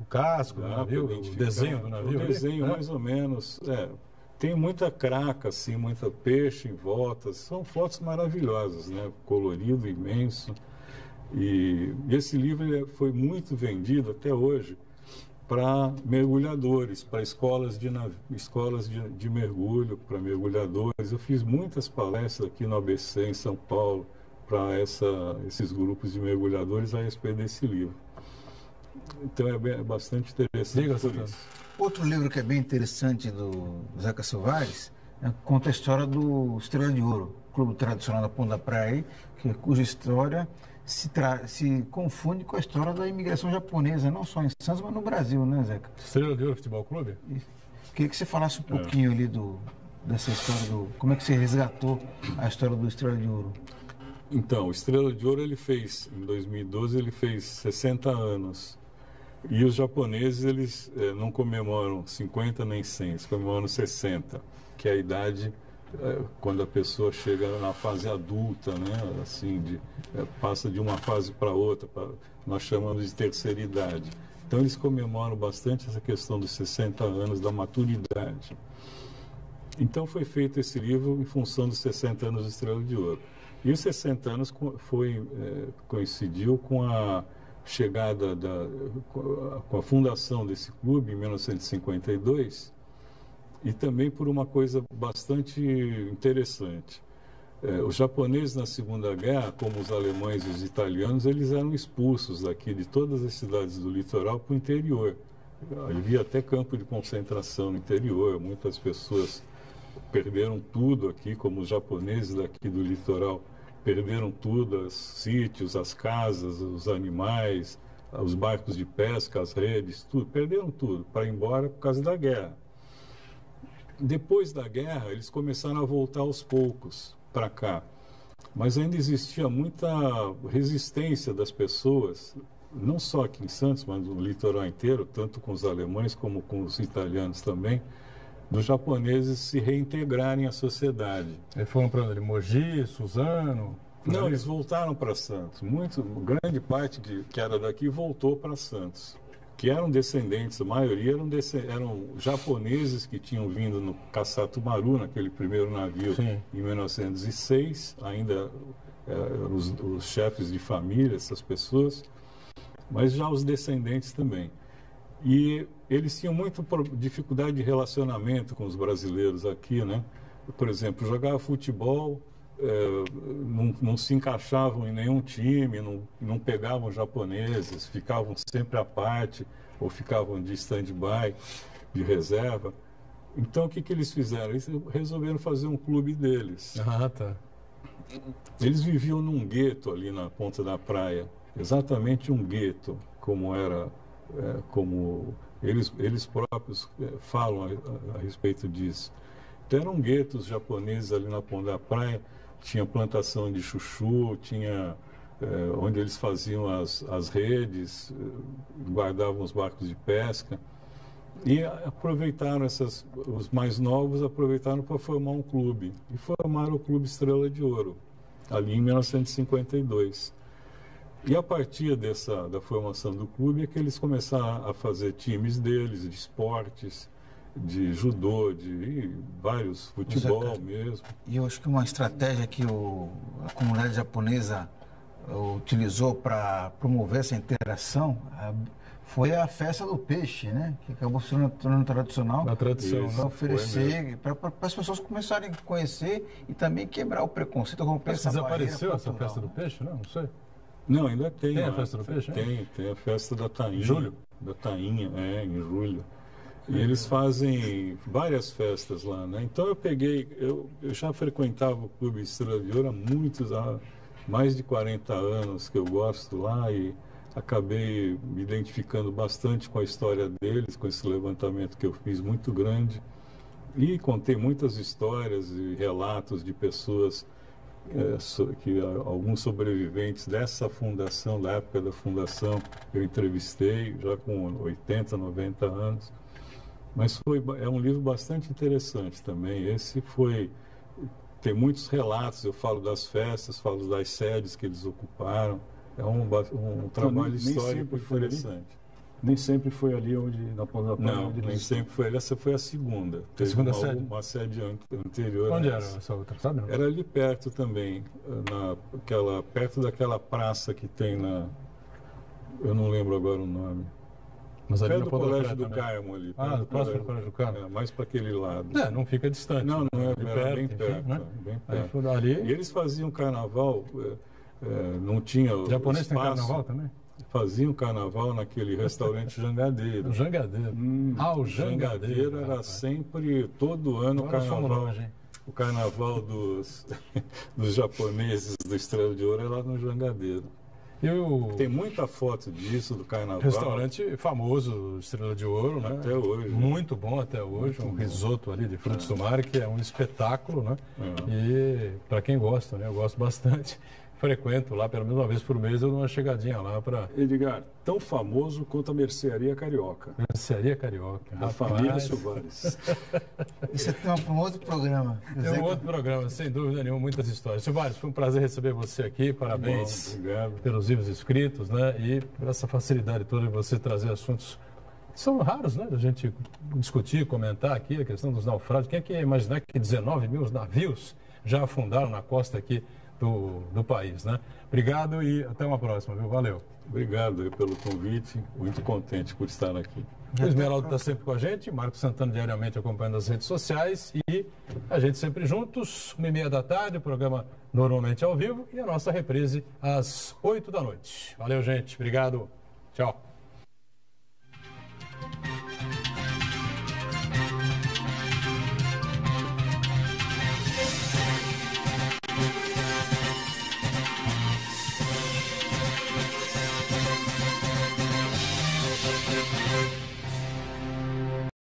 casco do navio, o desenho do navio? O desenho, mais ou menos. Tem muita craca, assim, muita peixe em volta. São fotos maravilhosas, né? Colorido, imenso. E esse livro foi muito vendido até hoje para mergulhadores, para escolas de mergulho, para mergulhadores. Eu fiz muitas palestras aqui no ABC, em São Paulo, para esses grupos de mergulhadores a respeito desse livro. Então é bastante interessante por isso. Outro livro que é bem interessante do Zeca Silvares conta a história do Estrela de Ouro, clube tradicional da Ponta da Praia, cuja história se confunde com a história da imigração japonesa, não só em Santos, mas no Brasil, né, Zeca? Estrela de Ouro Futebol Clube? Queria que você falasse um pouquinho ali dessa história, como é que você resgatou a história do Estrela de Ouro. Então, o Estrela de Ouro, em 2012, ele fez 60 anos. E os japoneses, eles não comemoram 50 nem 100, eles comemoram 60, que é a idade quando a pessoa chega na fase adulta, né? Assim, passa de uma fase para outra, nós chamamos de terceira idade. Então eles comemoram bastante essa questão dos 60 anos, da maturidade. Então foi feito esse livro em função dos 60 anos do Estrela de Ouro. E os 60 anos coincidiu com a chegada com a fundação desse clube em 1952, e também por uma coisa bastante interessante. Os japoneses na Segunda Guerra, como os alemães e os italianos, eles eram expulsos daqui de todas as cidades do litoral para o interior. Havia até campo de concentração no interior, muitas pessoas perderam tudo aqui, como os japoneses daqui do litoral perderam tudo, os sítios, as casas, os animais, os barcos de pesca, as redes, tudo, perderam tudo para ir embora por causa da guerra. Depois da guerra, eles começaram a voltar aos poucos para cá, mas ainda existia muita resistência das pessoas, não só aqui em Santos, mas no litoral inteiro, tanto com os alemães como com os italianos também, dos japoneses se reintegrarem à sociedade. Eles foram para Mogi, Suzano? Não, eles voltaram para Santos. Grande parte que era daqui voltou para Santos. que eram descendentes, a maioria eram japoneses que tinham vindo no Kasatomaru, naquele primeiro navio, Sim. em 1906, ainda os chefes de família, essas pessoas, mas já os descendentes também. E eles tinham muita dificuldade de relacionamento com os brasileiros aqui, né? Por exemplo, jogava futebol, não se encaixavam em nenhum time, não pegavam japoneses, ficavam sempre à parte ou ficavam de stand-by, de reserva. Então, o que eles fizeram? Eles resolveram fazer um clube deles. Ah, tá. Eles viviam num gueto ali na ponta da praia, exatamente um gueto, como era, como eles próprios falam a respeito disso. Então, eram guetos japoneses ali na ponta da praia. Tinha plantação de chuchu, tinha onde eles faziam as redes, guardavam os barcos de pesca. E aproveitaram os mais novos aproveitaram para formar um clube. E formaram o Clube Estrela de Ouro, ali em 1952. E a partir da formação do clube é que eles começaram a fazer times deles, de esportes, de judô, de vários, futebol mesmo. E eu acho que uma estratégia que a comunidade japonesa utilizou para promover essa interação foi a festa do peixe, né? Que acabou se tornando tradicional. Na tradição. Para oferecer, para as pessoas começarem a conhecer e também quebrar o preconceito. Desapareceu essa festa do peixe? Não sei. Não, ainda tem. Tem a festa do peixe? Tem a festa da tainha. Julho? Da tainha, em julho. E eles fazem várias festas lá, né? Então eu já frequentava o Clube Estrela de Ouro há mais de 40 anos que eu gosto lá e acabei me identificando bastante com a história deles, com esse levantamento que eu fiz muito grande. E contei muitas histórias e relatos de pessoas, alguns sobreviventes dessa fundação, da época da fundação, eu entrevistei, já com 80, 90 anos. Mas é um livro bastante interessante também. Tem muitos relatos, eu falo das festas, falo das sedes que eles ocuparam. É um trabalho histórico interessante. Nem sempre foi ali na ponta da praia? Não, nem sempre foi ali. Essa foi a segunda. Teve sede? Uma sede anterior. Onde era essa outra, sabe? Não? Era ali perto também, perto daquela praça que tem eu não lembro agora o nome. Mas ali do Colégio do Carmo ali. Próximo do Colégio do Carmo. Mais para aquele lado. Não fica distante. Não é era bem perto. Né? Bem perto. Aí ali... E eles faziam carnaval, não tinha o japonês espaço. Tem carnaval também? Faziam carnaval naquele restaurante Jangadeiro. O Jangadeiro. O Jangadeiro era sempre, todo ano, o carnaval. O carnaval dos japoneses do Estrela de Ouro é lá no Jangadeiro. Tem muita foto disso, do carnaval. Restaurante famoso, Estrela de Ouro, né? Até hoje. Muito bom até hoje. Um risoto ali de frutos do mar, que é um espetáculo, né? E para quem gosta, né? Eu gosto bastante. Frequento lá, pelo menos uma vez por mês, eu dou uma chegadinha lá para... Edgar, tão famoso quanto a Mercearia Carioca. Mercearia Carioca. Da família Soares. Isso é um outro programa. É um outro programa, sem dúvida nenhuma, muitas histórias. Soares, foi um prazer receber você aqui. Parabéns pelos livros escritos, né? E por essa facilidade toda de você trazer assuntos que são raros, né? Da gente discutir, comentar aqui a questão dos naufrágios. Quem é que ia imaginar que 19 mil navios já afundaram na costa aqui do país, né? Obrigado e até uma próxima, viu? Valeu. Obrigado pelo convite, muito contente por estar aqui. O Esmeraldo está sempre com a gente, Marcos Santana diariamente acompanhando as redes sociais e a gente sempre juntos, 1h30 da tarde, o programa normalmente ao vivo e a nossa reprise às 8 da noite. Valeu, gente. Obrigado. Tchau.